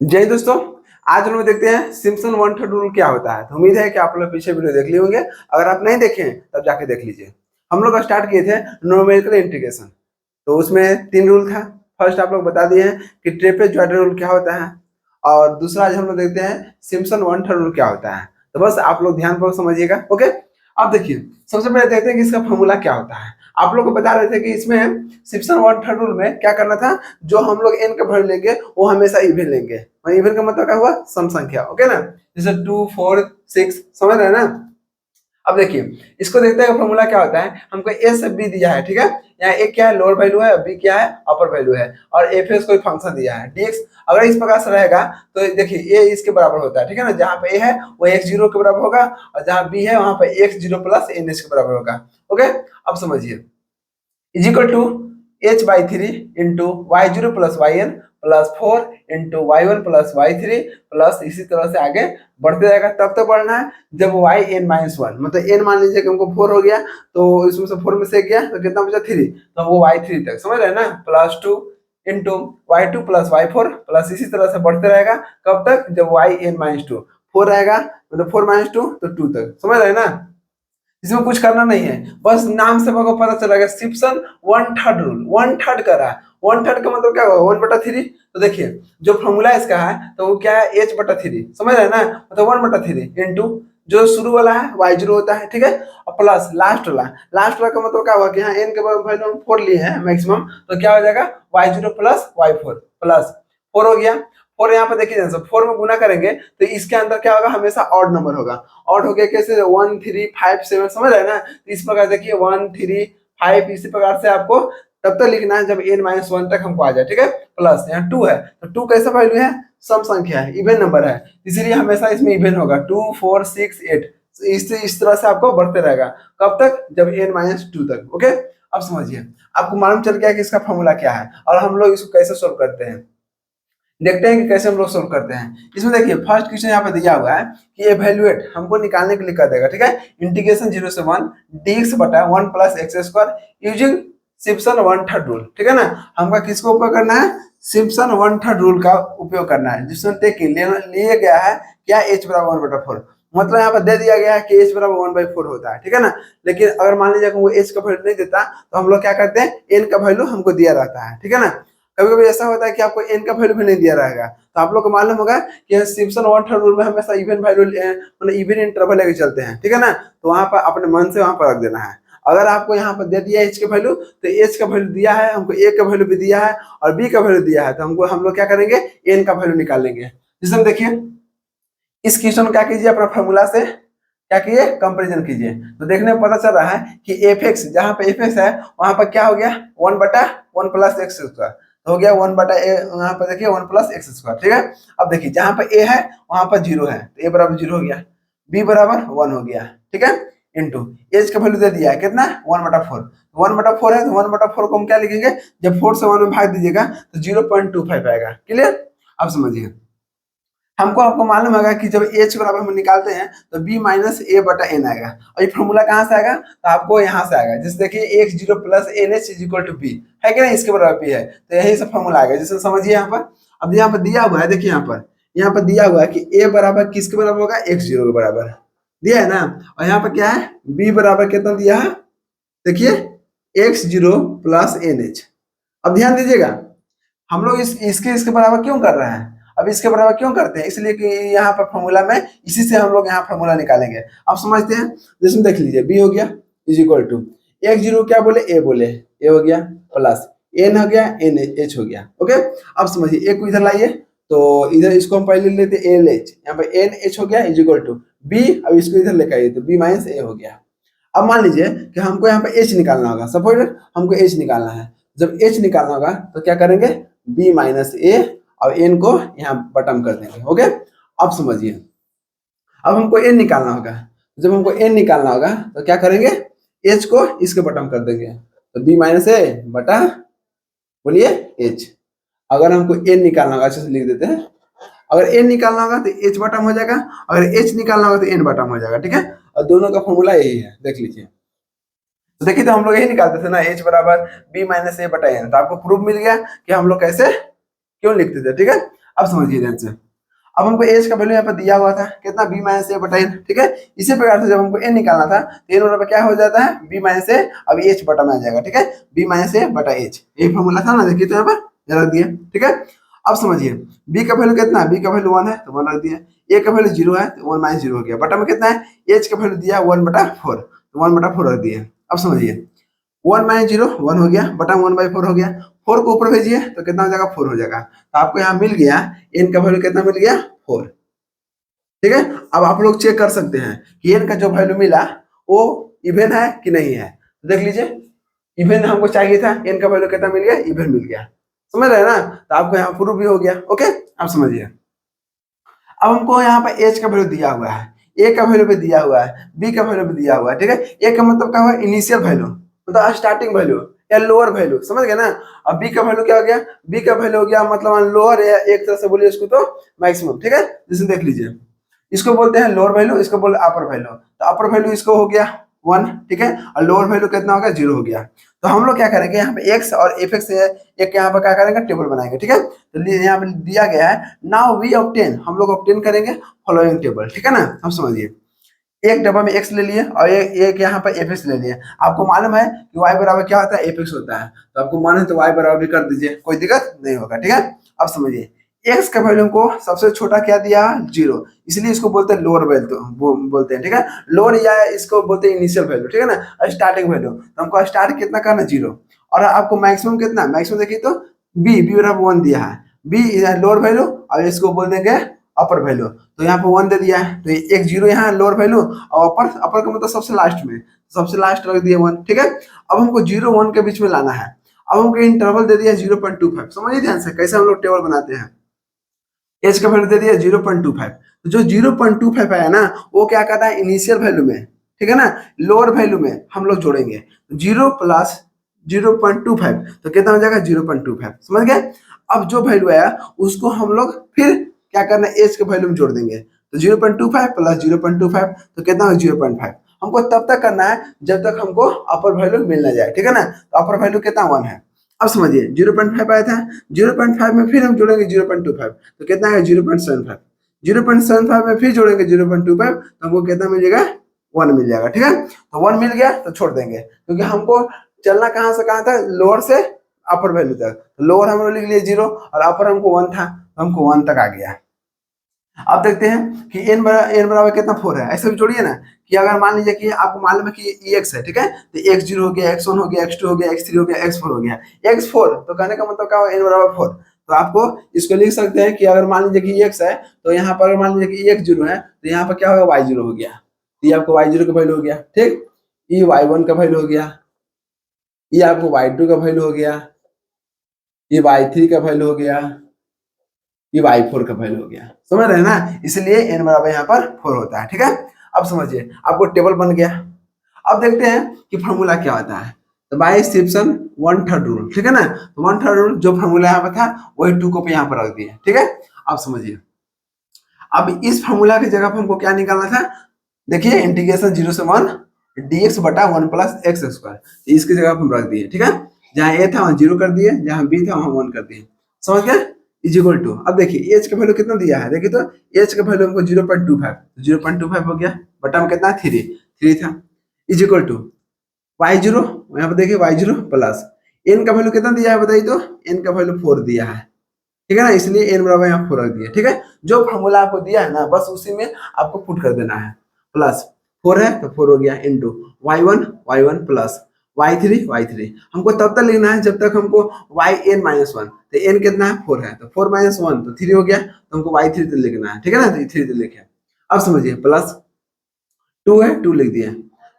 जय दोस्तों। आज हम लोग देखते हैं सिम्पसन वन थर्ड रूल क्या होता है। तो उम्मीद है कि आप लोग पीछे वीडियो देख लिए होंगे। अगर आप नहीं देखे हैं तब जाके देख लीजिए। हम लोग स्टार्ट किए थे न्यूमेरिकल इंटीग्रेशन। तो उसमें 3 रूल था। फर्स्ट आप लोग बता दिए हैं कि ट्रेपेजॉइडल रूल क्या होता है, और दूसरा आज हम लोग देखते हैं सिम्पसन वन थर्ड रूल क्या होता है। तो बस आप लोग ध्यानपूर्वक समझिएगा। ओके, अब देखिए सबसे पहले देखते हैं कि इसका फॉर्मूला क्या होता है। आप लोग को बता रहे थे कि इसमें सिम्पसन वन थर्ड रूल में क्या करना था, जो हम लोग n का वैल्यू लेंगे वो हमेशा इवन लेंगे। इवन का मतलब क्या हुआ, सम संख्या। ओके ना, जैसे 2 4 6, समझ रहे हैं ना। अब देखिए इसको देखते हैं फॉर्मूला क्या होता है। हमको ए से बी दिया है, ठीक है। यहाँ ए क्या है, लोअर वैल्यू है, बी क्या है, अपर वैल्यू है, और एफ कोई फंक्शन दिया है dx। अगर इस प्रकार से रहेगा तो देखिए ए इसके बराबर होता है, ठीक है ना। जहाँ पे ए है वो x जीरो के बराबर होगा, और जहाँ बी है वहां पे x zero plus n h के बराबर होगा। ओके, अब समझिए is equal to h by three into y zero plus y n plus 4 into y one plus y three plus इसी तरह से आगे बढ़ते जाएगा। तब तक बढ़ना है जब वाई एन माइनस वन, मतलब एन मान लीजिए कि हमको 4 हो गया, तो इसमें से 4 में से गया तो कितना बचा 3, तो वो वाई थ्री तक, समझ रहे हैं ना। Plus 2 into y two plus y four plus इसी तरह से बढ़ते रहेगा। कब तक, जब वाई एन माइनस टू 4 रहेगा, मतलब 4 माइनस टू तो 2 तक, समझ रहे हैं ना। इसमें कुछ करना नहीं है, बस नाम से आपको पता चला गया Simpson one third rule. One third करा है, वन थर्ड का मतलब क्या होगा, 1/3। तो देखिए जो फॉर्मूला इसका है तो वो क्या है, h/3, समझ रहे हैं ना। मतलब 1/3 इंटू जो शुरू वाला है y जीरो होता है, ठीक है, और प्लस लास्ट वाला का मतलब क्या हुआ कि यहाँ n के वैल्यू हम 4 लिए हैं मैक्सिमम, तो क्या हो जाएगा y zero plus y four plus 4 हो गया। और यहाँ पे देखिए जैसे 4 में गुना करेंगे तो इसके अंदर क्या होगा, हमेशा ऑड नंबर होगा। ऑड हो गया कैसे, 1 3 5 7, समझ रहे हैं ना। तो इस प्रकार देखिए 1 3 5, इसी प्रकार से आपको तब तक लिखना है जब n माइनस वन तक हमको आ जाए, ठीक है। प्लस यहाँ 2 है, तो 2 कैसा वैल्यू है, सम संख्या है, इवन नंबर है, इसीलिए हमेशा इसमें इवन होगा। 2 4 6 8, इस तरह से आपको बढ़ते रहेगा। कब तक, जब n माइनस टू तक। ओके, अब समझिए आपको मालूम चल गया कि इसका फॉर्मूला क्या है और हम लोग इसको कैसे सोल्व करते हैं। देखते हैं कि कैसे हम लोग सोल्व करते हैं। इसमें देखिए फर्स्ट क्वेश्चन यहाँ पे दिया हुआ है कि एवेल्युएट हमको निकालने के लिए कर देगा, ठीक है। इंटीग्रेशन 0 से 1 dx बटा 1 plus x square using Simpson one third rule, ठीक है ना। हमका किसको उपयोग करना है, सिम्पसन वन थर्ड रूल का उपयोग करना है, जिसमें देखिए लिया गया है क्या, h बराबर 1/4। मतलब यहाँ पर दे दिया गया है कि h बराबर 1/4 होता है, ठीक है ना। लेकिन अगर मान लीजिए वो h का वैल्यू नहीं देता तो हम लोग क्या करते हैं, n का वैल्यू हमको दिया रहता है, ठीक है ना। कभी कभी ऐसा होता है कि आपको n का वैल्यू भी नहीं दिया रहेगा, तो आप लोग को मालूम होगा कि सिम्पसन वन थर्ड रूल में हमेशा इवन वैल्यू मतलब इवन इंटरवल लेके चलते हैं, ठीक है ना। तो वहां पर अपने मन से वहां पर रख देना है। अगर आपको यहाँ पर दे दिया h का वैल्यू, तो h का वैल्यू दिया है हमको, a का वैल्यू भी दिया है और b का वैल्यू दिया है, तो हमको हम लोग क्या करेंगे, n का वैल्यू निकाल लेंगे। जिसमें देखिए इस क्वेश्चन को क्या कीजिए, अपना फॉर्मूला से क्या कीजिए, कंपैरिजन कीजिए। तो देखने में पता चल रहा है कि एफ एक्स, जहाँ पे एफ एक्स है वहां पर क्या हो गया, 1/1 प्लस एक्स स्क्वायर हो गया, 1/a, यहाँ पर देखिए 1 प्लस एक्स स्क्वायर, ठीक है। अब देखिए जहाँ पर ए है वहां पर 0 है, तो ए बराबर 0 हो गया, बी बराबर 1 हो गया, ठीक है। इंटू एच का वैल्यू दे दिया है कितना, 1/4। 1/4 है तो 1/4 को हम क्या लिखेंगे, जब 4 से 1 में भाग दीजिएगा तो 0.25 आएगा। क्लियर, अब समझिए आपको मालूम होगा कि जब h बराबर हम निकालते हैं तो b माइनस ए बटा एन आएगा, और ये फॉर्मूला कहाँ से आएगा, तो आपको यहाँ से आएगा। जैसे देखिए x zero plus n h is equal to b है कि नहीं, इसके बराबर b है, तो यही सब फॉर्मूला आएगा। जैसे समझिए यहाँ पर, अब यहाँ पर दिया हुआ है, देखिए यहाँ पर दिया हुआ है कि a बराबर किसके बराबर होगा, x जीरो के बराबर दिया है ना। और यहाँ पर क्या है, b बराबर कितना दिया है, देखिए x zero plus n h. अब ध्यान दीजिएगा हम लोग इसके बराबर क्यों कर रहे हैं, अब इसके बराबर क्यों करते हैं, इसलिए कि यहाँ पर फॉर्मूला में इसी से हम लोग यहाँ फॉर्मूला निकालेंगे। आप समझते हैं, जिसमें देख लीजिए बी हो गया is equal to x zero क्या बोले, ए हो गया प्लस एन हो गया, एन एच हो गया। ओके, अब समझिए ए को इधर लाइए, तो इधर इसको हम पहले लेते एल एच, यहाँ पे एन एच हो गया इज इक्वल टू बी, अब इसको इधर लेकर आइए तो बी माइनस ए हो गया। अब मान लीजिए कि हमको यहाँ पे एच निकालना होगा, सपोज हमको एच निकालना है। जब एच निकालना होगा तो क्या करेंगे, बी माइनस ए और एन को यहाँ बटम कर देंगे। ओके, अब समझिए अब हमको एन निकालना होगा। जब हमको एन निकालना होगा तो क्या करेंगे, एच को इसके बटम कर देंगे, तो बी माइनस ए बटा बोलिए एच। अगर हमको एन निकालना होगा, अच्छे से लिख देते हैं, अगर एन निकालना होगा तो एच बटम हो जाएगा, अगर एच निकालना होगा तो एन बटम हो जाएगा, ठीक है। और दोनों का फॉर्मूला यही है, देख लीजिए। तो देखिए तो हम लोग यही निकालते थे ना, एच बराबर बी माइनस ए बटा एन, तो आपको प्रूफ मिल गया कि हम लोग कैसे क्यों लिखते थे, ठीक है। अब समझिए ध्यान से। अब हमको एज का वैल्यू यहाँ पर दिया हुआ था कितना, बी माइनस ए बटा एन, ठीक है। इसी प्रकार से जब हमको एन निकालना था तो एन बराबर क्या हो जाता है, बी माइनस ए, अब एच बटा में आ जाएगा, ठीक है, बी माइनस ए बटा एच, यही फॉर्मूला था ना, देखिए तो यहाँ पर रख दिया, ठीक है। अब समझिए बी का वैल्यू कितना है, बी का वैल्यू 1 है तो 1 रख दिया, ए का वैल्यू 0 है तो 1 माइनस 0 हो गया, बटा में कितना है, एच का वैल्यू दिया 1/4 तो 1/4 रख दिया। अब समझिए 1 माइनस 0 1 हो गया, बटा 1/4 हो गया, 4 को ऊपर भेजिए तो कितना हो जाएगा, 4 हो जाएगा। तो आपको यहाँ मिल गया एन का वैल्यू कितना मिल गया, 4, ठीक है। अब आप लोग चेक कर सकते हैं कि एन का जो वैल्यू मिला वो इवन है कि नहीं है, तो देख लीजिए इवन हमको चाहिए था, एन का वैल्यू कितना मिल गया, इवन मिल गया, समझ रहे हैं ना। तो आपको यहाँ प्रूफ भी हो गया, ओके। अब समझिए अब हमको यहाँ पर एच का वैल्यू दिया हुआ है, ए का वैल्यू भी दिया हुआ है, बी का वैल्यू भी दिया हुआ है, ठीक है। ए का मतलब क्या हुआ, इनिशियल वैल्यू मतलब स्टार्टिंग वैल्यू या लोअर वैल्यू, समझ गए ना। अब बी का वैल्यू क्या हो गया, बी का वैल्यू हो गया मतलब लोअर या एक तरह से बोलिए इसको तो मैक्सिमम, ठीक है। जैसे देख लीजिए इसको बोलते हैं लोअर वैल्यू, इसको बोलते हैं अपर वैल्यू, तो अपर वैल्यू इसको हो गया 1, ठीक है, और लोअर वैल्यू कितना हो गया, 0 हो गया। तो हम लोग क्या करेंगे यहाँ पे एक्स और एफ एक्स एक यहाँ पर क्या करेंगे, टेबल बनाएंगे, ठीक है। तो यहाँ पे दिया गया है नाउ वी ऑब्टेन, हम लोग ऑब्टेन करेंगे फॉलोइंग टेबल, ठीक है ना। हम समझिए एक डब्बा में एक्स ले लिए और एक यहाँ पर एफ एक्स ले लिए, आपको मालूम है कि वाई बराबर क्या होता है, एफ एक्स होता है, तो आपको मालूम है तो वाई बराबर भी कर दीजिए, कोई दिक्कत नहीं होगा, ठीक है। अब समझिए एक्स का वैल्यू को सबसे छोटा क्या दिया, 0, इसलिए इसको बोलते हैं लोअर वैल्यू, बोलते हैं, ठीक है, लोअर या इसको बोलते हैं इनिशियल वैल्यू, ठीक है ना, स्टार्टिंग वैल्यू। तो हमको स्टार्ट कितना करना, 0, और आपको मैक्सिमम कितना, मैक्सिमम देखिए तो बी बराबर 1 दिया है, बी लोअर वैल्यू और इसको बोल देंगे अपर वैल्यू, तो यहाँ पे 1 दे दिया है, तो एक 0 यहाँ लोअर वैल्यू और अपर का मतलब सबसे लास्ट में, सबसे लास्ट रख दिया 1, ठीक है। अब हमको 0 1 के बीच में लाना है, अब हमको इंटरवल दे दिया 0.25, समझिए ध्यान से कैसे हम लोग टेबल बनाते हैं। एच का वैल्यू दे दिया 0.25, तो जो 0.25 आया ना वो क्या कहता है, इनिशियल वैल्यू में, ठीक है ना, लोअर वैल्यू में हम लोग जोड़ेंगे 0 प्लस 0.25 तो कितना हो जाएगा, 0.25, समझ गए। अब जो वैल्यू आया उसको हम लोग फिर क्या करना है, एच के वैल्यू में जोड़ देंगे, तो 0.25 प्लस 0.25 तो कितना हो, 0.5। हमको तब तक करना है जब तक हमको अपर वैल्यू मिल ना जाए, ठीक है ना। तो अपर वैल्यू कितना, 1 है। अब समझिए 0.5 आया था, 0.5 में फिर हम जोड़ेंगे 0.25 तो कितना है, 0.75, 0.75 में फिर जोड़ेंगे 0.25 तो हमको कितना मिल जाएगा, 1 मिल जाएगा, ठीक है। तो 1 मिल गया तो छोड़ देंगे, क्योंकि हमको चलना कहाँ से कहाँ था, लोअर से अपर वैल्यू तक, लोअर हम लोग लिख लिए 0 और अपर हमको 1 था, तो हमको 1 तक आ गया। अब देखते हैं कि एन बराबर कितना, 4 है, ऐसे भी जोड़िए ना, कि अगर मान लीजिए कि आपको मालूम है कि ये एक्स है, ठीक है, तो एक्स 0 हो गया, एक्स 1 हो गया, एक्स 2 हो गया, एक्स 3 हो गया, एक्स 4 हो गया, एक्स 4, तो कहने का मतलब क्या हो, एन बराबर 4, तो आपको इसको लिख सकते हैं कि अगर मान लीजिए कि एक्स है तो यहाँ पर मान लीजिए कि एक्स 0 है तो यहाँ पर क्या होगा, वाई 0 हो गया, ये आपको वाई 0 का वैल्यू हो गया, ठीक, ये वाई 1 का वैल्यू हो गया, ये आपको वाई 2 का वैल्यू हो गया, ये वाई 3 का वैल्यू हो गया, ये y4 का वैल्यू हो गया, समझ रहे हैं ना, इसलिए n बराबर यहाँ पर 4 होता है, ठीक है। अब समझिए आपको टेबल बन गया। अब देखते हैं कि फॉर्मूला क्या होता है, तो बाय सिम्पसन 1/3 रूल, ठीक है ना, तो 1/3 रूल जो फॉर्मूला यहाँ पर था वही 2 को यहाँ पर रख दिए, ठीक है। अब समझिए अब इस फॉर्मूला की जगह पर हमको क्या निकालना था, देखिए इंटीग्रेशन 0 से 1 dx बटा 1 प्लस एक्स स्क्वायर, इसकी जगह हम रख दिए, ठीक है, जहाँ a था वहाँ 0 कर दिए, जहाँ b था वहाँ 1 कर दिए, समझ गए, इज इक्वल टू। अब देखिए एच का वैल्यू कितना दिया है, देखिए तो एच का वैल्यू हमको 0.25 0.25 हो गया, बटा में कितना 3 था, इज इक्वल टू y0, यहाँ पे देखिए y0 प्लस n का वैल्यू कितना दिया है बताइए, तो n का वैल्यू 4 दिया है, ठीक है ना, इसलिए n बराबर यहाँ 4 रख दिया, ठीक है। जो फॉर्मूला आपको दिया है ना बस उसी में आपको पुट कर देना है, प्लस 4 है तो 4 हो गया इंटू y1 प्लस y3 हमको तब तक लिखना है जब तक हमको yn माइनस 1, तो n कितना है 4 है, तो 4 माइनस 1 तो 3 हो गया, तो हमको y3 तो लिखना है, ठीक है ना, तो 3 तो लिखे। अब समझिए प्लस 2 है 2 लिख दिए,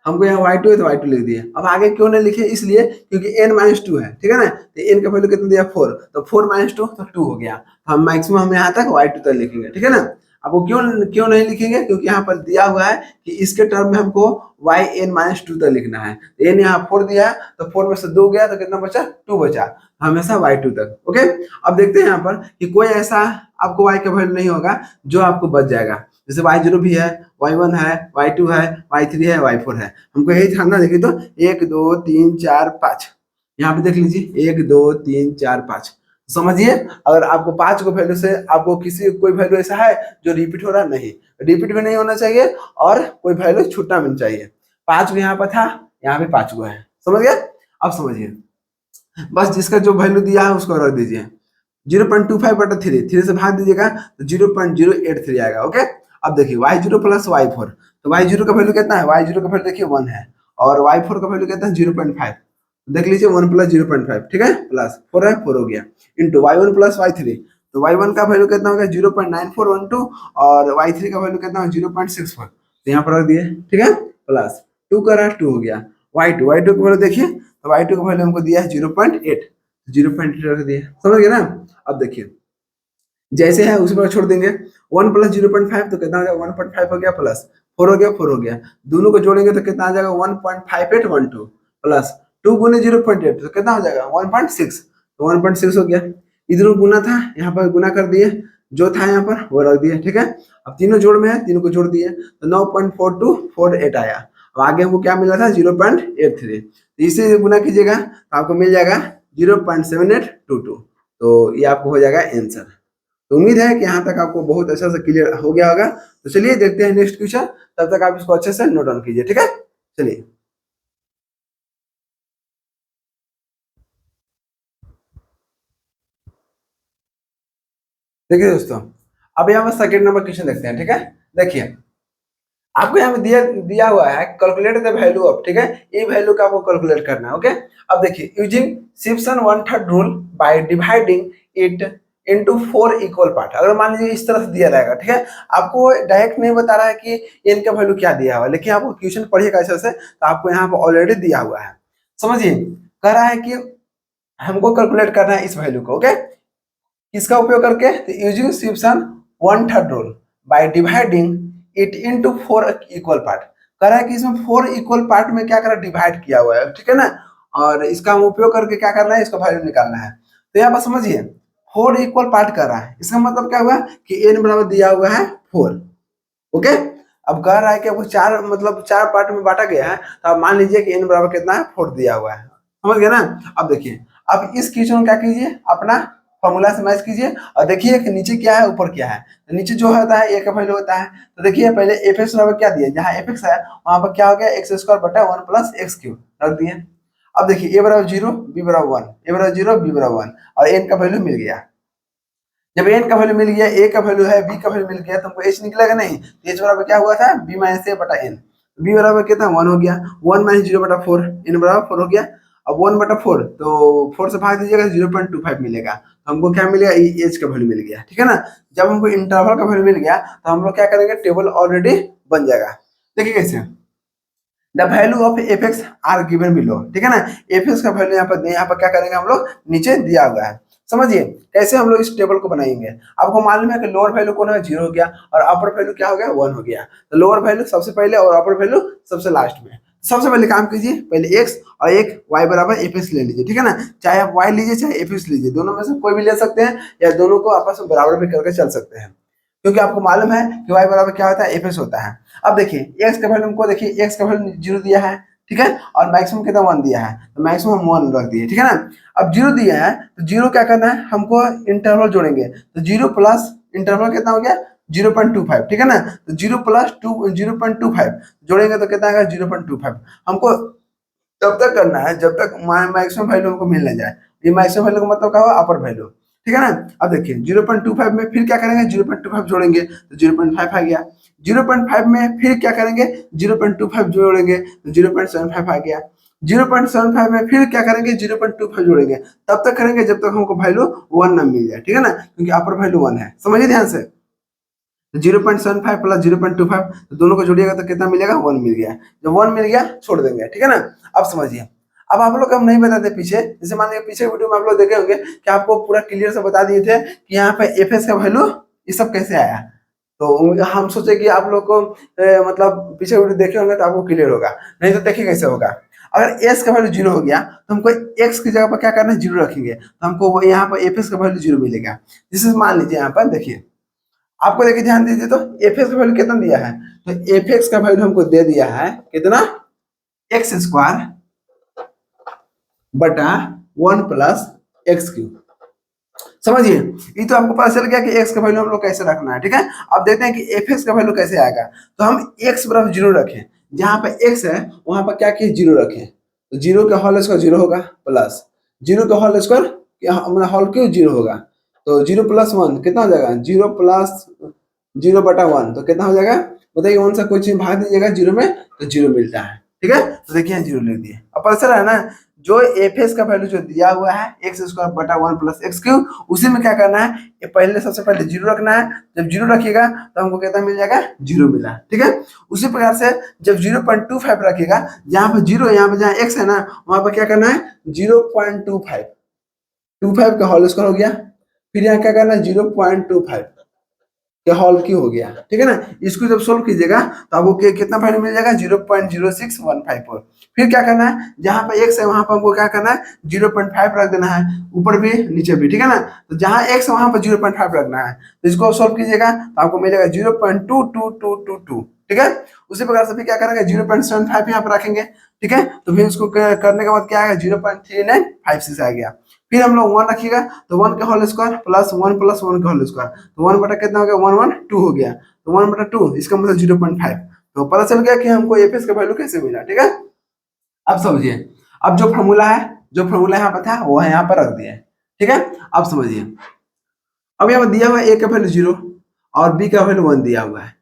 हमको यहाँ y2 है तो y2 लिख दिए। अब आगे क्यों नहीं लिखे, इसलिए क्योंकि n माइनस 2 है, ठीक है ना, तो n का वैल्यू कितना दिया 4, तो 4 माइनस 2 तो 2 हो गया, हम मैक्सिमम हम यहाँ तक y2 तक लिखेंगे, ठीक है ना। अब वो क्यों क्यों नहीं लिखेंगे, क्योंकि यहाँ पर दिया हुआ है कि इसके टर्म में हमको yn माइनस 2 तक लिखना है, तो n यहाँ 4 दिया है तो 4 में से 2 गया तो कितना बचा, 2 बचा, हमेशा y2 तक, ओके। अब देखते हैं यहाँ पर कि कोई ऐसा आपको y का वैल्यू नहीं होगा जो आपको बच जाएगा, जैसे y0 भी है, y1 है, y2 है, y3 है, y4 है, हमको यही ध्यान देखिए तो 1 2 3 4 5, यहाँ पे देख लीजिए 1 2 3 4 5, समझिए, अगर आपको 5 को वैल्यू से आपको किसी कोई वैल्यू ऐसा है जो रिपीट हो रहा नहीं, रिपीट भी नहीं होना चाहिए और कोई वैल्यू छूटना भी नहीं चाहिए। 5 को यहाँ पर था, यहाँ भी 5 को है, समझ गया। अब समझिए, बस जिसका जो वैल्यू दिया है उसको रख दीजिए। 0.25/3, 3 से भाग दीजिएगा तो 0.083 आएगा। ओके, अब देखिए y0 प्लस y4, तो y0 का वैल्यू कितना है, y0 का वैल्यू देखिए 1 है और y4 का वैल्यू कितना है 0.5, देख लीजिए 1 प्लस 0.5, ठीक है, प्लस 4 है 4 हो गया, इंटू y1 प्लस y3, तो y1 का वैल्यू कितना हो गया 0.9412 और y3 का वैल्यू कितना हो 0.64, तो यहाँ पर रख दिए, ठीक है, प्लस 2 का रहा 2 हो गया, y2 का वैल्यू देखिए, तो y2 का वैल्यू हमको दिया है 0.8, 0.8 रख दिए, समझ गए ना। अब देखिए जैसे है उसी पर छोड़ देंगे, 1 प्लस 0.5 तो कितना हो जाएगा 1.5 हो गया, प्लस 4 हो गया 4 हो गया, दोनों को जोड़ेंगे तो कितना आ जाएगा 1.5812 प्लस 2 गुने 0.8 तो कितना हो जाएगा 1.6, तो 1.6 हो गया, इधर गुना था यहाँ पर गुना कर दिए, जो था यहाँ पर वो रख दिए, ठीक है। अब तीनों जोड़ में है, तीनों को जोड़ दिए तो 9.4248 आया। अब आगे हमको क्या मिला था 0.83, तो इसे गुना कीजिएगा तो आपको मिल जाएगा 0.7822, तो ये आपको हो जाएगा आंसर। तो उम्मीद है कि यहाँ तक आपको बहुत अच्छा से क्लियर हो गया होगा। तो चलिए देखते हैं नेक्स्ट क्वेश्चन, तब तक आप इसको अच्छे से नोट डाउन कीजिए, ठीक है। चलिए देखिए दोस्तों, अब यहाँ पर सेकंड नंबर क्वेश्चन देखते हैं, ठीक है। देखिए आपको यहाँ पे दिया दिया हुआ है कैलकुलेट द वैल्यू ऑफ, ठीक है, ये वैल्यू का आपको कैलकुलेट करना है। ओके, अब देखिए using Simpson 1/3 rule by dividing it into 4 equal part, अगर मान लीजिए इस तरह से दिया रहेगा, ठीक है, आपको डायरेक्ट नहीं बता रहा है कि इनका वैल्यू क्या दिया हुआ है, लेकिन आपको क्वेश्चन पढ़िएगा अच्छे से तो आपको यहाँ पर ऑलरेडी दिया हुआ है। समझिए, कह रहा है कि हमको कैलकुलेट करना है इस वैल्यू को। ओके, किसका उपयोग करके, तो using Simpson 1/3 rule by dividing it into 4 equal part, कह रहा है कि इसमें 4 इक्वल पार्ट में क्या करा डिवाइड किया हुआ है, ठीक है ना, और इसका हम उपयोग करके क्या करना है, इसका वैल्यू निकालना है। तो यहाँ पर समझिए 4 इक्वल पार्ट कर रहा है, इसका मतलब क्या हुआ कि n बराबर दिया हुआ है 4। ओके, अब कह रहा है कि आपको 4 मतलब 4 पार्ट में बांटा गया है, तो आप मान लीजिए कि n बराबर कितना है 4 दिया हुआ है, समझ गए ना। अब देखिए, अब इस क्वेश्चन को क्या कीजिए, अपना फॉर्मूला से मैच कीजिए और देखिए कि नीचे क्या है ऊपर क्या है, तो नीचे जो होता है a का वैल्यू होता है, तो देखिए पहले एफ एक्स बराबर क्या दिया, जहाँ एफ एक्स है वहां पर क्या हो गया एक्स स्क्वायर बटा 1 प्लस एक्स क्यूब रख दिए। अब देखिए a बराबर 0 b बराबर 1, a बराबर 0 b बराबर 1 और n का वैल्यू मिल गया। जब n का वैल्यू मिल गया, a का वैल्यू है, b का वैल्यू मिल गया, तो हमको h निकलेगा नहीं, तो h बराबर क्या हुआ था b माइनस a बटा n, b बराबर कितना 1 हो गया, 1 माइनस 0 बटा 4, n बराबर 4 हो गया। अब 1 बटा 4 तो 4 से भाग दीजिएगा 0.25 मिलेगा, तो हमको क्या मिलेगा एच का वैल्यू मिल गया, ठीक है ना। जब हमको इंटरवल का वैल्यू मिल गया तो हम लोग क्या करेंगे, टेबल ऑलरेडी बन जाएगा। देखिए कैसे, the value of f x are given below, ठीक है ना, एफ एक्स का वैल्यू यहाँ पर क्या करेंगे हम लोग नीचे दिया हुआ है। समझिए कैसे हम लोग इस टेबल को बनाएंगे, आपको मालूम है कि लोअर वैल्यू कौन है 0 हो गया और अपर वैल्यू क्या हो गया 1 हो गया, तो लोअर वैल्यू सबसे पहले और अपर वैल्यू सबसे लास्ट में। सबसे पहले काम कीजिए, पहले x और एक y बराबर एफ एक्स ले लीजिए, ठीक है ना, चाहे आप y लीजिए चाहे एफ एक्स लीजिए, दोनों में से कोई भी ले सकते हैं या दोनों को आपस में बराबर भी करके चल सकते हैं, क्योंकि आपको मालूम है कि y बराबर क्या होता है एफ एक्स होता है। अब देखिए x का वैल्यू हमको देखिए x का वैल्यू 0 दिया है, ठीक है, और मैक्सिमम कितना 1 दिया है, तो मैक्सिमम 1 रख दिए, ठीक है ना। अब 0 दिया है तो 0 क्या करना है, हमको इंटरवल जोड़ेंगे, तो 0 प्लस इंटरवल कितना हो गया 0.25, ठीक है ना, तो 0 प्लस 0.25 जोड़ेंगे तो कितना आएगा 0.25। हमको तब तक करना है जब तक मैक्सिमम वैल्यू हमको मिल ना जाए, ये मैक्सिमम वैल्यू का मतलब क्या हुआ अपर वैल्यू, ठीक है ना। अब देखिए 0.25 में फिर क्या करेंगे 0.25 जोड़ेंगे तो 0.5 आ गया, 0.5 में फिर क्या करेंगे 0.25 जोड़ेंगे तो 0.75 आ गया, 0.75 में फिर क्या करेंगे 0.25 जोड़ेंगे, तब तक करेंगे जब तक हमको वैल्यू 1 ना मिल जाए, ठीक है ना, क्योंकि अपर वैल्यू 1 है, समझिए ध्यान से। 0.75 प्लस 0.25 तो दोनों को जोड़िएगा तो कितना मिलेगा 1 मिल गया, जब 1 मिल गया छोड़ देंगे, ठीक है ना। अब समझिए, अब आप लोग हम नहीं बताते पीछे, जैसे मान लीजिए पीछे वीडियो में आप लोग देखे होंगे कि आपको पूरा क्लियर से बता दिए थे कि यहाँ पे एफ एस का वैल्यू ये सब कैसे आया, तो हम सोचे कि आप लोग को मतलब पीछे वीडियो देखे होंगे तो आपको क्लियर होगा, नहीं तो देखिए कैसे होगा। अगर एस का वैल्यू 0 हो गया तो हमको एक्स की जगह पर क्या करना है 0 रखेंगे, तो हमको यहाँ पर एफ एस का वैल्यू 0 मिलेगा। जैसे मान लीजिए यहाँ पर देखिए, आपको देखिए ध्यान दीजिए, तो एफ एक्स का वैल्यू कितना दिया है, तो एफ एक्स का वैल्यू हमको दे दिया है कितना एक्स स्क्वायर बटा 1 प्लस एक्स क्यूब, समझिए, ये तो आपको पता चल गया कि x का वैल्यू हम लोग कैसे रखना है, ठीक है। अब देखते हैं कि fx का वैल्यू कैसे आएगा। तो हम x बराबर 0 रखें, जहां पे x है वहां पर क्या किए 0 रखें, तो 0 का होल स्क्वायर 0 होगा, प्लस 0 का होल स्क्वायर होल क्यों 0 होगा, तो 0 प्लस 1 कितना हो जाएगा, 0 प्लस 0 बटा 1, तो कितना हो जाएगा बताइए, कौन सा कोई चीज भाग दीजिएगा 0 में तो 0 मिलता है, ठीक है। तो देखिए 0 लिख दिए। अब पता चला है ना, जो एफ एस का वैल्यू जो दिया हुआ है एक्स स्क्वायर बटा 1 प्लस एक्स क्यूब, उसी में क्या करना है, ये पहले सबसे पहले 0 रखना है। जब 0 रखिएगा तो हमको कितना मिल जाएगा, 0 मिला, ठीक है। उसी प्रकार से जब 0.25 रखिएगा, जहाँ पे 0 यहाँ पे जहाँ एक्स है ना, वहां पर क्या करना है 0.25, 25 का होल स्क्वायर हो गया, फिर यहाँ क्या करना है 0.25 के होल की हो गया, ठीक है ना। इसको जब सोल्व कीजिएगा तो आपको कितना वैल्यू मिल जाएगा 0.06154। फिर क्या करना है, जहां पे x है वहां पर हमको क्या करना है 0.5 रख देना है, ऊपर भी नीचे भी, ठीक है ना। तो जहां x है वहां पर 0.5 रखना है, तो इसको सोल्व कीजिएगा तो आपको मिलेगा 0.22222, ठीक है। उसी प्रकार से फिर क्या करेंगे 0.75 यहाँ पर रखेंगे, ठीक है। तो फिर उसको करने के बाद क्या आएगा 0.3956 आ गया। फिर हम लोग 1 रखिएगा तो 1 का होल स्क्वायर प्लस 1 का होल स्क्वायर, तो 1 बटा कितना हो गया 112 हो गया, तो 1 बटा 2 इसका मतलब 0.5। तो पता चल गया कि हमको एफएस का वैल्यू कैसे मिला, ठीक है। अब समझिए, अब जो फॉर्मूला है, जो फॉर्मूला यहाँ पर था वो है यहाँ पर रख दिया है, ठीक है। अब समझिए, अब यहाँ पर दिया हुआ है ए का वैल्यू 0 और बी का वैल्यू 1 दिया हुआ है।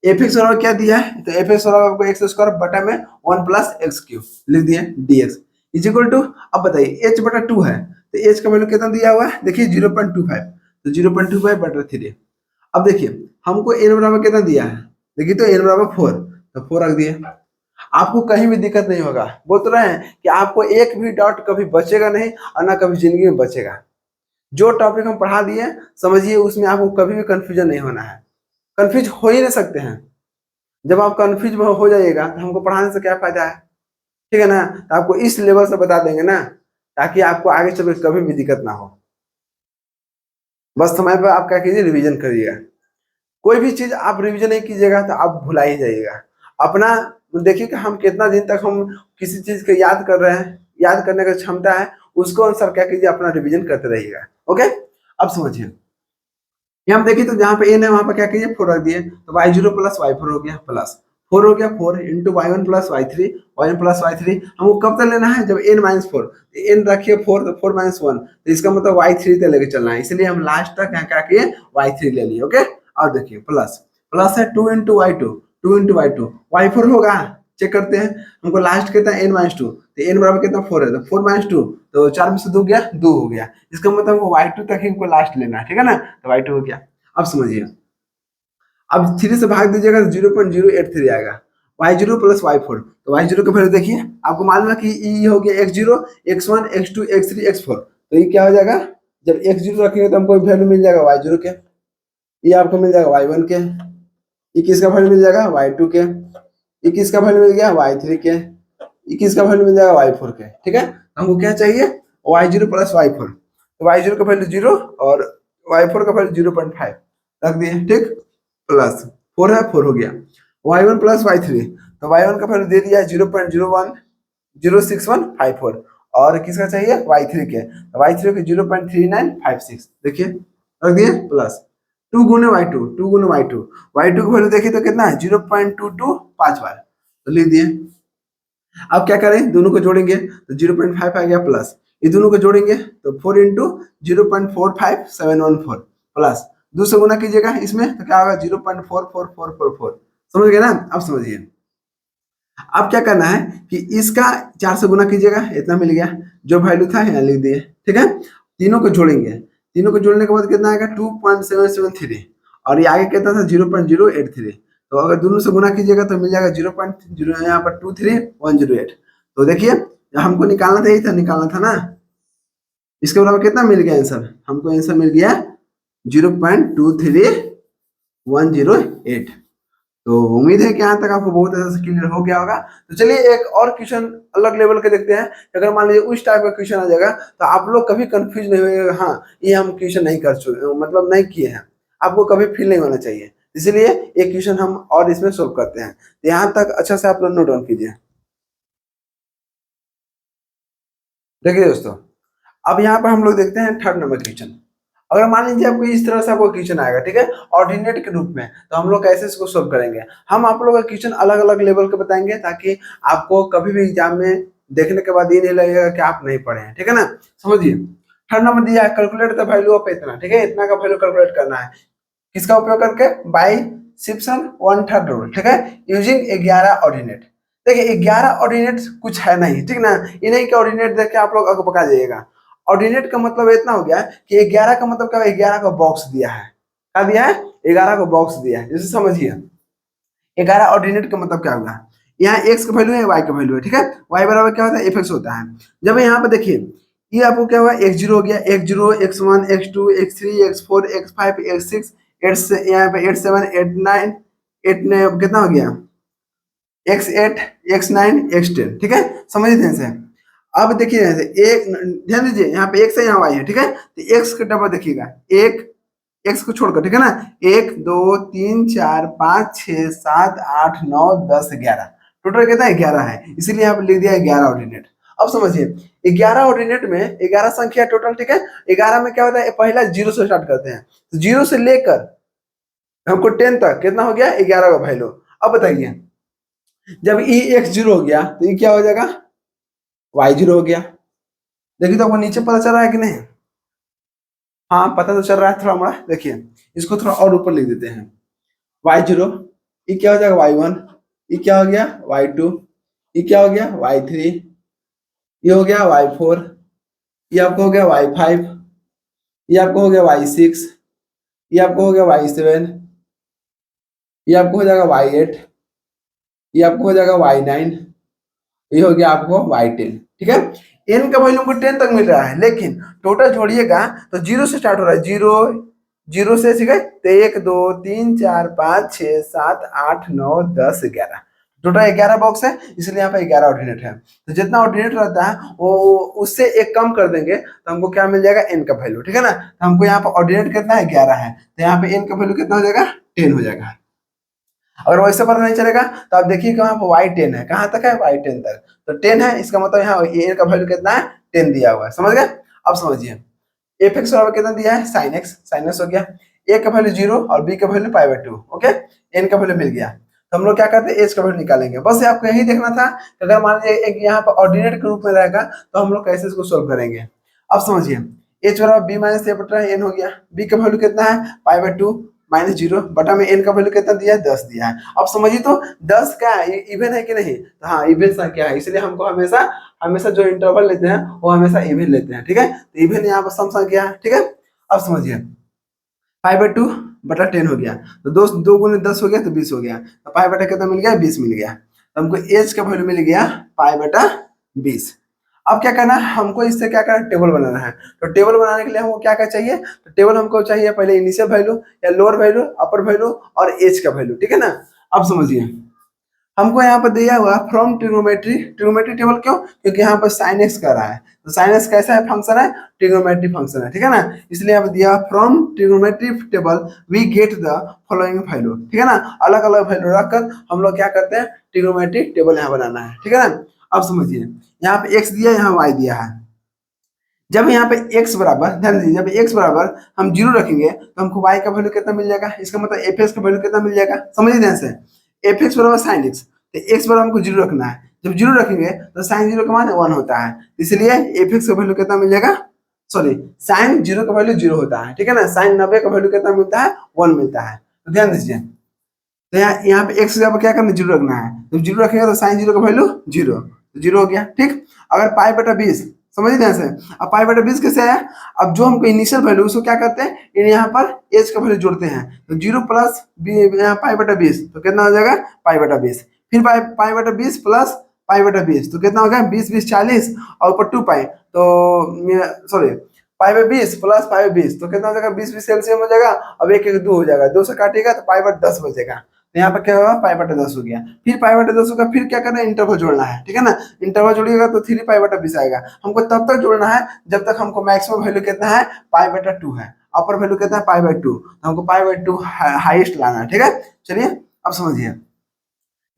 एफ एक्स बराबर क्या दिया है, तो एफ एक्स बराबर आपको एक्स स्क्वायर बटा में 1 प्लस एक्स क्यूब लिख दिए dx इज इक्वल टू, अब बताइए h बटा 2 है तो h का वैल्यू कितना दिया हुआ है, देखिए 0.25, तो 0.25 बटा 3। अब देखिए हमको n बराबर कितना दिया है, देखिए तो n बराबर 4, तो 4 रख दिए। आपको कहीं भी दिक्कत नहीं होगा, बोल तो रहे हैं कि आपको एक भी डाउट कभी बचेगा नहीं और ना कभी जिंदगी में बचेगा। जो टॉपिक हम पढ़ा दिए समझिए, उसमें आपको कभी भी कंफ्यूजन नहीं होना है, कंफ्यूज हो ही नहीं सकते हैं। जब आप कंफ्यूज हो जाइएगा तो हमको पढ़ाने से क्या फायदा है, ठीक है ना। तो आपको इस लेवल से बता देंगे ना, ताकि आपको आगे चल के कभी भी दिक्कत ना हो। बस समय पर आप क्या कीजिए, रिवीजन करिएगा। कोई भी चीज आप रिवीजन नहीं कीजिएगा तो आप भुला ही जाइएगा अपना। देखिए कि हम कितना दिन तक हम किसी चीज को याद कर रहे हैं, याद करने का क्षमता है, उसको अनुसार क्या कीजिए अपना रिवीजन करते रहिएगा, ओके। अब समझिए, ये हम देखिए तो जहाँ पे n है वहां पर क्या कीजिए 4 रख दिए, तो y0 प्लस y4 हो गया, प्लस 4 हो गया 4 into y1 plus y3, y1 plus y3 हमको कब तक लेना है, जब n माइनस 4, n रखिए 4 तो 4 माइनस 1, तो इसका मतलब y3 तक लेके चलना है, इसलिए हम लास्ट तक यहाँ क्या किए y3 ले लिए, ओके। और देखिए प्लस प्लस है 2 into y2, 2 into y2, y4 होगा, चेक करते हैं। हमको लास्ट कितना n माइनस 2, तो n बराबर कितना 4 है, तो 4 माइनस 2, तो 4 में से 2 गया 2 हो गया, इसका मतलब हमको y2 तक ही हमको लास्ट लेना है, ठीक है ना। तो y2 हो गया। अब समझिए, अब 3 से भाग दीजिएगा तो 0.083 आएगा, y0 प्लस y4, तो y0 का वैल्यू देखिए, आपको मालूम है कि ये हो गया x0 x1 x2 x3 x4, तो ये क्या हो जाएगा, जब x0 रखेंगे तो हमको वैल्यू मिल जाएगा y0 के, ये आपको मिल जाएगा y1 के, ये किसका वैल्यू मिल जाएगा y2 के, ये किसका वैल्यू मिल गया y3 के, ये किसका वैल्यू मिल जाएगा y4 के, ठीक है। हमको क्या चाहिए y0 प्लस y4, तो y0 का वैल्यू 0 और y4 का वैल्यू 0.5 रख दिए, ठीक, प्लस 4 है 4 हो गया, y1 प्लस y3, तो y1 का वैल्यू दे दिया 0.06154, और किसका चाहिए y3 के, तो y3 के 0.3956 देखिए रख दिए, प्लस 2 गुने y2, 2 गुने y2, y2 का वैल्यू देखिए तो कितना है 0.22 बार, तो लिख दिए। अब क्या करें, दोनों को जोड़ेंगे तो 0.5 आ गया, प्लस ये दोनों को जोड़ेंगे तो 4 इंटू 0.45714 प्लस 2 से गुना कीजिएगा इसमें तो क्या होगा 0.44444, समझ गए ना। अब समझिए, अब क्या करना है कि इसका 4 से गुना कीजिएगा, इतना मिल गया, जो वैल्यू था यहाँ लिख दिए, ठीक है। तीनों को जोड़ेंगे, तीनों को जोड़ने के बाद कितना आएगा 2.773, और ये आगे कितना था 0.083, तो अगर दोनों से गुना कीजिएगा तो मिल जाएगा 0.0 यहाँ पर 23108। तो देखिए हमको निकालना था, यही था निकालना था ना, इसके बराबर कितना मिल गया आंसर, हमको आंसर मिल गया 0.23108। तो उम्मीद है कि यहाँ तक आपको बहुत अच्छे से क्लियर हो गया होगा। तो चलिए एक और क्वेश्चन अलग लेवल के देखते हैं। अगर मान लीजिए उस टाइप का क्वेश्चन आ जाएगा तो आप लोग कभी कंफ्यूज नहीं होइएगा, हाँ ये हम क्वेश्चन नहीं कर चुके, मतलब नहीं किए हैं, आपको कभी फील नहीं होना चाहिए। इसलिए एक क्वेश्चन हम और इसमें सोल्व करते हैं, तो यहाँ तक अच्छा से आप लोग नोट डाउन कीजिए। देखिए दोस्तों, अब यहाँ पर हम लोग देखते हैं थर्ड नंबर क्वेश्चन। अगर मान लीजिए आपको इस तरह से आपको क्वेश्चन आएगा, ठीक है, ऑर्डिनेट के रूप में, तो हम लोग कैसे इसको सोल्व करेंगे। हम आप लोगों का क्वेश्चन अलग अलग लेवल के बताएंगे ताकि आपको कभी भी एग्जाम में देखने के बाद ये नहीं लगेगा कि आप नहीं पढ़े हैं, ठीक है ना। समझिए, थर्ड नंबर दिया है कैलकुलेट द वैल्यू ऑफ इतना, ठीक है, इतना का वैल्यू कैलकुलेट करना है, किसका उपयोग करके, by Simpson one third rule, ठीक है, यूजिंग 11 ऑर्डिनेट। देखिए 11 ऑर्डिनेट कुछ है नहीं, ठीक ना, ये नहीं कि ऑर्डिनेट देख के आप लोग आगे पका जाइएगा। ऑर्डिनेट का मतलब इतना हो गया कि 11 का मतलब क्या है, 11 का बॉक्स दिया है, क्या दिया है, 11 का बॉक्स दिया है, जैसे समझिए 11 ऑर्डिनेट का मतलब क्या होगा, यहाँ एक्स का वैल्यू है, वाई का वैल्यू है, ठीक है, वाई बराबर क्या होता है, एफ एक्स होता है। जब यहाँ पे देखिए ये आपको क्या हुआ, एक्स जीरो हो गया, x zero, x one, x two, x three, x four, x five, x six, eight, यहाँ पे eight seven, eight nine, eight कितना हो गया, x eight, x nine, x ten, ठीक है, समझिए ध्यान से। अब देखिए एक, ध्यान दीजिए यहाँ पे एक्स है, यहाँ वाई है, ठीक है, तो एक्स का डबल देखिएगा, एक एक्स को छोड़कर, ठीक है ना, एक दो तीन चार पाँच छः सात आठ नौ 10 11, टोटल कितना है, 11 है, इसीलिए यहाँ पे लिख दिया 11 ऑर्डिनेट। अब समझिए 11 ऑर्डिनेट में 11 संख्या टोटल, ठीक है, 11 में क्या होता है, पहला जीरो से स्टार्ट करते हैं, तो जीरो से लेकर हमको 10 तक कितना हो गया, 11 का वैल्यू। अब बताइए जब ई एक्स जीरो हो गया तो ये क्या हो जाएगा, वाई जीरो हो गया। देखिए तो आपको नीचे पता चल रहा है कि नहीं, हाँ पता तो चल रहा है थोड़ा मोड़ा। देखिए इसको थोड़ा और ऊपर लिख देते हैं, वाई जीरो, ये क्या हो जाएगा, वाई वन, ये क्या हो गया, वाई टू, ये क्या हो गया, वाई थ्री, ये हो गया वाई फोर, ये आपको हो गया वाई फाइव, ये आपको हो गया वाई सिक्स, ये आपको हो गया वाई सेवन, ये आपको हो जाएगा वाई एट, ये आपको हो जाएगा वाई नाइन, ये हो गया आपको वाई टेन, ठीक है। एन का वैल्यू हमको 10 तक मिल रहा है, लेकिन टोटल जोड़िएगा तो जीरो से स्टार्ट हो रहा है, जीरो, जीरो से, ठीक है, तो एक दो तीन चार पाँच छः सात आठ नौ 10 11, टोटल 11 बॉक्स है, इसलिए यहाँ पे 11 ऑर्डिनेट है। तो जितना ऑर्डिनेट रहता है वो उससे एक कम कर देंगे तो हमको क्या मिल जाएगा, एन का वैल्यू, ठीक है ना। तो हमको यहाँ पे ऑर्डिनेट कितना है, 11 है, तो यहाँ पे एन का वैल्यू कितना हो जाएगा, 10 हो जाएगा। अगर वैसे पता नहीं चलेगा तो आप देखिए कहाँ पर वाई 10 है, कहाँ तक है, वाई 10 तक, तो 10 है, इसका मतलब यहाँ ए का वैल्यू कितना है, 10 दिया हुआ है, समझ गए। अब समझिए एफ एक्स बराबर कितना दिया है, साइन एक्स, साइन एक्स हो गया, ए का वैल्यू 0 और बी का value pi by 2, okay, n का वैल्यू मिल गया, तो हम लोग क्या करते हैं, एच का वैल्यू निकालेंगे। बस आपको यही देखना था कि अगर मान लीजिए एक यहाँ पर ऑर्डिनेट के रूप में रहेगा तो हम लोग कैसे इसको सोल्व करेंगे। अब समझिए एच बराबर बी माइनस ए बटा एन हो गया, बी का वैल्यू कितना है, पाई बाई 2 माइनस 0 बटा में एन का वैल्यू कितना दिया है, 10 दिया है। अब समझिए तो 10 क्या है, इवन है कि नहीं, तो हाँ इवन संख्या है, इसलिए हमको हमेशा हमेशा जो इंटरवल लेते हैं वो हमेशा इवन लेते हैं, ठीक है, तो इवन यहाँ पर सम संख्या है, ठीक है। अब समझिए पाई बाई 2 बटा 10 हो गया, तो दो दो गुने 10 हो गया तो 20 हो गया, तो पाई बटा कितना मिल गया, 20 मिल गया, तो हमको एच का वैल्यू मिल गया पाई बटा 20। अब क्या करना है, हमको इससे क्या करना है, टेबल बनाना है। तो टेबल बनाने के लिए हमको क्या क्या चाहिए, तो टेबल हमको चाहिए पहले इनिशियल वैल्यू या लोअर वैल्यू, अपर वैल्यू और एच का वैल्यू, ठीक है ना। अब समझिए हमको यहाँ पर दिया हुआ फ्रॉम ट्रिग्नोमेट्री, ट्रिग्नोमेट्री टेबल क्यों, क्योंकि यहाँ पर साइन एक्स कर रहा है, तो साइन एक्स कैसा है, फंक्शन है, ट्रिग्नोमेट्री फंक्शन है, ठीक है ना, इसलिए यहाँ पर दिया from trigonometry table we get the following value, ठीक है ना, अलग अलग वैल्यू रखकर हम लोग क्या करते हैं, ट्रिग्नोमेट्री टेबल यहाँ बनाना है, ठीक है ना। अब समझिए यहाँ पे एक्स दिया, यहाँ वाई दिया है, जब यहाँ पे x बराबर, ध्यान दीजिए, जब x बराबर हम जीरो रखेंगे तो हमको y का वैल्यू कितना मिल जाएगा, इसका मतलब एफ एक्स का वैल्यू कितना मिल जाएगा, समझिए ध्यान से, एफ एक्स बराबर साइन एक्स, तो x बराबर हमको जीरो रखना है, जब जीरो रखेंगे तो साइन जीरो का मान 1 होता है, इसलिए एफ एक्स का वैल्यू कितना मिल जाएगा, सॉरी साइन जीरो का वैल्यू 0 होता है, ठीक है ना, साइन 90 का वैल्यू कितना मिलता है, 1 मिलता है, तो ध्यान दीजिए, तो यहाँ पे x जगह क्या करना, जीरो रखना है, जब जीरो रखेगा तो साइन जीरो का वैल्यू 0, तो 0 हो गया, ठीक। अगर पाई बटा 20, समझिए ध्यान से, अब पाई बटा 20 कैसे आया, अब जो हमको इनिशियल वैल्यू उसको क्या करते हैं, यहाँ पर एच का वैल्यू जोड़ते हैं, तो 0 प्लस यहाँ पाई बटा 20 तो कितना हो जाएगा, पाई बटा 20, फिर पाई बटा 20 प्लस पाई बटा 20 तो कितना हो गया, 20 20 40 और ऊपर 2 पाई, तो sorry pi by 20 plus pi by 20 तो कितना हो जाएगा, 20 20 एलसीएम हो जाएगा, अब एक एक 2 हो जाएगा, 2 से काटेगा तो पाई बटा 10 बचेगा, तो यहाँ पर क्या होगा, पाई बटा 10 हो गया, फिर पाई बटा 10 होगा, फिर क्या करना है, इंटरवल जोड़ना है, ठीक है ना, इंटरवल जोड़िएगा तो 3 पाई बटा 20 आएगा, हमको तब तक जोड़ना है जब तक हमको मैक्सिमम वैल्यू कितना है, पाई बटा 2 है, अपर वैल्यू कितना है, पाई बाई 2, तो हमको पाई बाई 2 हाईएस्ट लाना है, ठीक है। चलिए अब समझिए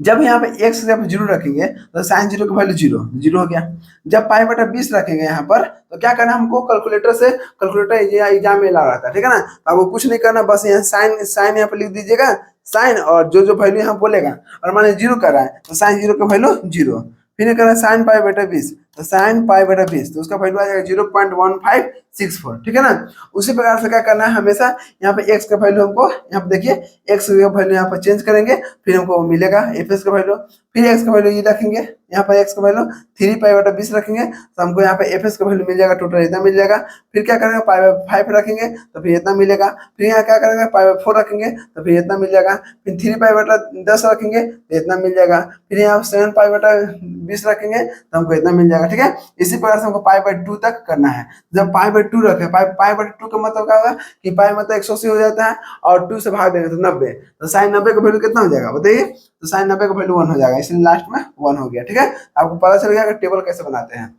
जब यहाँ पे x जब जीरो रखेंगे तो साइन जीरो का वैल्यू जीरो, जीरो हो गया। जब पाई बटा 20 रखेंगे यहाँ पर तो क्या करना है हमको, कैलकुलेटर से, कैलकुलेटर एग्जाम में ला रहा था, ठीक है ना। तो आपको कुछ नहीं करना, बस यहाँ साइन साइन यहाँ पे लिख दीजिएगा साइन, और जो जो वैल्यू यहाँ बोलेगा, और मान लीजिए जीरो कर रहा है तो साइन जीरो का वैल्यू जीरो। फिर ये कर रहा है साइन पाई बटा 20, तो साइन पाई बटा 20 तो उसका वैल्यू आ जाएगा 0.1564, ठीक है ना। उसी प्रकार से क्या करना है, हमेशा यहाँ पे x का वैल्यू हमको, यहाँ पे देखिए x का वैल्यू यहाँ पर चेंज करेंगे, फिर हमको मिलेगा एफ का वैल्यू। फिर x का वैल्यू ये रखेंगे, यहाँ पर x का वैल्यू 3 पाई बटा 20 रखेंगे तो हमको यहाँ पे एफ का वैल्यू मिल जाएगा, टोटल इतना मिल जाएगा। फिर क्या करेंगे, पाई बाई 5 रखेंगे तो फिर इतना मिलेगा। फिर यहाँ क्या करेंगे, पाई बाई 4 रखेंगे तो फिर इतना मिल जाएगा। फिर 3 पाई बटा 10 रखेंगे तो इतना मिल जाएगा। फिर यहाँ 7 पाई बटा 20 रखेंगे तो हमको इतना मिल जाएगा, ठीक है। इसी प्रकार से हमको पाई बाई 2 तक करना है। जब पाई बाई 2 रखे, पाई बाई 2 का मतलब क्या होगा कि पाई मतलब 180 हो जाता है, और 2 से भाग देंगे तो 90, तो साइन 90 का वैल्यू कितना हो जाएगा बताइए, तो साइन 90 का वैल्यू 1 हो जाएगा, इसलिए लास्ट में 1 हो गया, ठीक है। आपको पता चल गया कि टेबल कैसे बनाते हैं।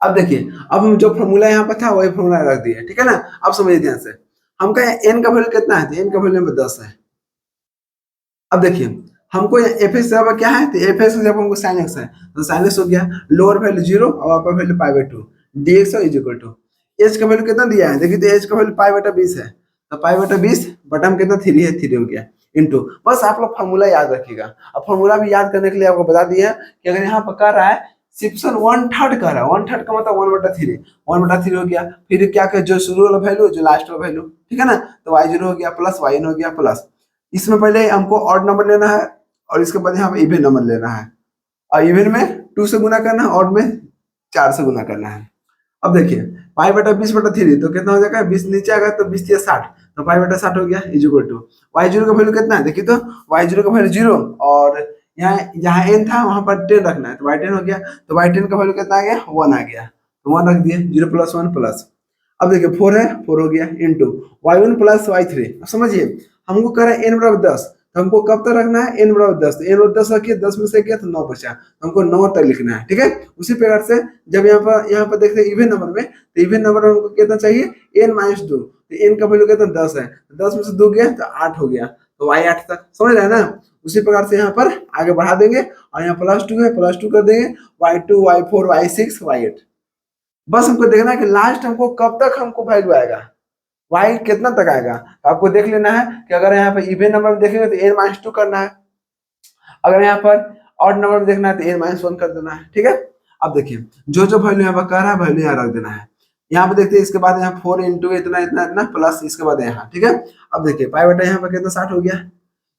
अब देखिए, अब हम जो फॉर्मूला यहाँ पर था वही फॉर्मूला रख दिए, ठीक है ना। अब समझिए ध्यान से, हमका एन का वैल्यू कितना है, तो एन का वैल्यू में 10 है। अब देखिए हमको एफ एक्स क्या है, तो एफ एक्स जब हमको साइन एक्स है तो साइन एक्स हो गया, लोअर वैल्यू जीरो और upper value pi by 2, d x is equal to h का वैल्यू कितना दिया है, देखिए तो एच का वैल्यू पाई बटा 20 है, तो पाई बटा 20 बटम कितना 3 है, 3 हो गया इनटू, बस आप लोग फॉर्मूला याद रखिएगा। अब फॉर्मूला भी याद करने के लिए आपको बता दिया कि अगर यहाँ पर कर रहा है सिप्सन 1/3 कर रहा है, 1/3 का मतलब 1/3, 1/3 हो गया। फिर क्या कर, जो शुरू वाला वैल्यू जो लास्ट वाला वैल्यू, ठीक है ना, तो वाई जीरो हो गया प्लस वाई हो गया प्लस, इसमें पहले हमको ऑड नंबर लेना है और इसके बाद यहाँ पे इवन नंबर लेना है, और इवन में 2 से गुना करना है, ऑड में 4 से गुना करना है। अब देखिए पाई बटा 20/3 तो कितना हो जाएगा, 20 नीचे आएगा तो 20 या 60, तो पाई बटा 60 हो गया is equal to y zero का वैल्यू कितना है, देखिए तो वाई जीरो का वैल्यू जीरो, और यहाँ जहाँ एन था वहां पर 10 रखना है, तो वाई 10 हो गया, तो वाई 10 का वैल्यू कितना आ गया 1 आ गया, तो 1 रख दिए, 0 + 1 प्लस। अब देखिए 4 है, 4 हो गया इंटू y1 + y3। अब समझिए हमको कह रहा है n बराबर 10, तो हमको कब तक रखना है, n बराबर 10, तो n बराबर 10 रखिए, 10 में से गया तो 9 बचा, तो हमको 9 तक लिखना है, ठीक है। उसी प्रकार से जब यहाँ पर देखते हैं इवन नंबर में, तो इवन नंबर में हमको कितना चाहिए, n-2, तो n का वैल्यू कितना 10 है, तो 10 में से 2 गया तो 8 हो गया, तो y 8 तक, समझ रहे हैं ना। उसी प्रकार से यहाँ पर आगे बढ़ा देंगे, और यहाँ +2 है, +2 कर देंगे, y2 y4 y6 y8। बस हमको देखना है कि लास्ट हमको कब तक हमको वैल्यू आएगा, y कितना तक आएगा, तो आपको देख लेना है कि अगर यहाँ पर इवन नंबर में देखेंगे तो n-2 करना है, अगर यहाँ पर ऑड नंबर में देखना है तो n-1 कर देना है, ठीक है। अब देखिए जो जो वैल्यू यहाँ पर कर रहा है वैल्यू यहाँ रख देना है। यहाँ पे देखते हैं, इसके बाद यहाँ 4 इंटू इतना इतना इतना प्लस, इसके बाद यहाँ, ठीक है। अब देखिए पाई बटा यहाँ पर कितना 60 हो गया,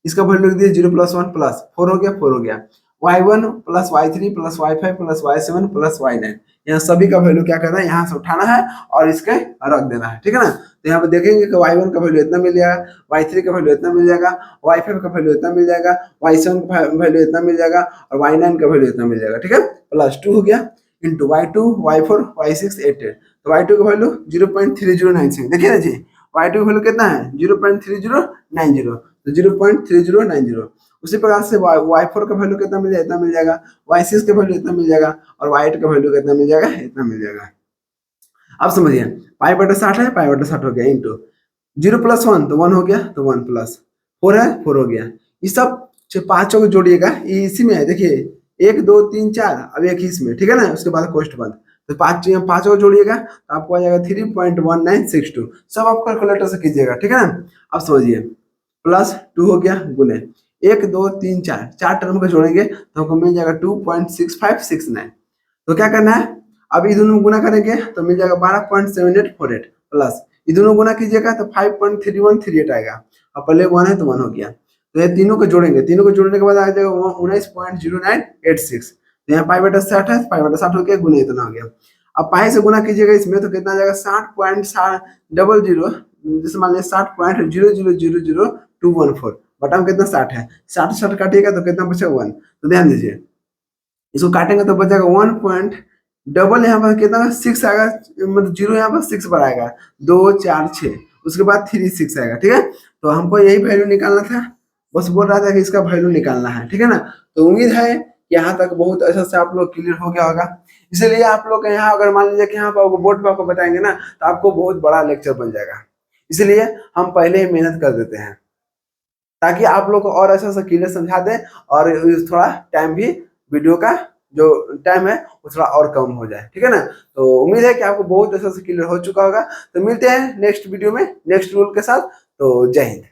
इसका वैल्यू लिख दिए 0 + 1 प्लस 4 हो गया, 4 हो गया, y1 + y3 + y5 + y7 + y9, यहाँ सभी का वैल्यू क्या करना है, यहाँ से उठाना है और इसके रख देना है, ठीक है ना। तो यहाँ पे देखेंगे कि y1 का वैल्यू इतना मिल जाएगा, y3 का वैल्यू इतना मिल जाएगा, y5 का वैल्यू इतना मिल जाएगा, y7 का वैल्यू इतना मिल जाएगा, और y9 का वैल्यू इतना मिल जाएगा, ठीक है। +2 हो गया इंटू y2 y4 y6 8, तो y2 का वैल्यू 0.3096, देखिए ना जी, y2 का वैल्यू कितना है 0.3090, तो 0.3090। उसी प्रकार से y4 का वैल्यू कितना मिल जाएगा, इतना मिल जाएगा, y6 का वैल्यू इतना मिल जाएगा, और y8 का वैल्यू कितना मिल जाएगा, इतना मिल जाएगा। अब समझिए पाई बटा 60 है, पाई बटा 60 हो गया इंटू 0 + 1 तो 1 हो गया, तो 1 प्लस 4 है 4 हो गया। ये सब पांचों को जोड़िएगा, ये इसी में है, देखिए 1 2 3 4, अब एक ही इसमें, ठीक है ना। उसके बाद कोष्ठ बंद, तो पांचों को जोड़िएगा तो आपको आ जाएगा 3.1962, सब आप कैलकुलेटर से कीजिएगा, ठीक है ना। अब समझिए +2 हो गया गुने 1 2 3 4, 4 टर्म को जोड़ेंगे तो हमको मिल जाएगा 2.6569। तो क्या करना है, अब ये दोनों गुना करेंगे तो मिल जाएगा 12.7848 प्लस ये दोनों गुना कीजिएगा तो 5.3138 आएगा, अब पहले 1 है तो 1 हो गया, तो ये तीनों को जोड़ेंगे, तीनों को जोड़ने के बाद आ जाएगा 19.0986, तो यहाँ पाई बटा 60 है, पाई बटा 60 हो गया, गुना इतना हो गया। अब पाई से गुना कीजिएगा इसमें तो कितना आ जाएगा 60.00, जैसे मान लीजिए 60.0000214, बटा में कितना 60 है, 60 काटिएगा तो कितना बचेगा 1, तो ध्यान दीजिए इसको काटेंगे तो बचेगा 1 पॉइंट डबल, यहाँ पर कितना 6 आएगा, मतलब 0 यहाँ पर 6 पर आएगा, 2 4 6, उसके बाद 3 6 आएगा, ठीक है। तो हमको यही वैल्यू निकालना था, बस बोल रहा था कि इसका वैल्यू निकालना है, ठीक है ना। तो उम्मीद है कि यहाँ तक बहुत अच्छा से आप लोग क्लियर हो गया होगा। इसलिए आप लोग यहाँ अगर मान लीजिए कि यहाँ पर बोर्ड पर आपको बताएंगे ना तो आपको बहुत बड़ा लेक्चर बन जाएगा, इसलिए हम पहले ही मेहनत कर देते हैं। ताकि आप लोग को और अच्छा सा क्लियर समझा दें और थोड़ा टाइम भी वीडियो का जो टाइम है वो थोड़ा और कम हो जाए, ठीक है ना। तो उम्मीद है कि आपको बहुत अच्छा से क्लियर हो चुका होगा। तो मिलते हैं नेक्स्ट वीडियो में नेक्स्ट रूल के साथ। तो जय हिंद।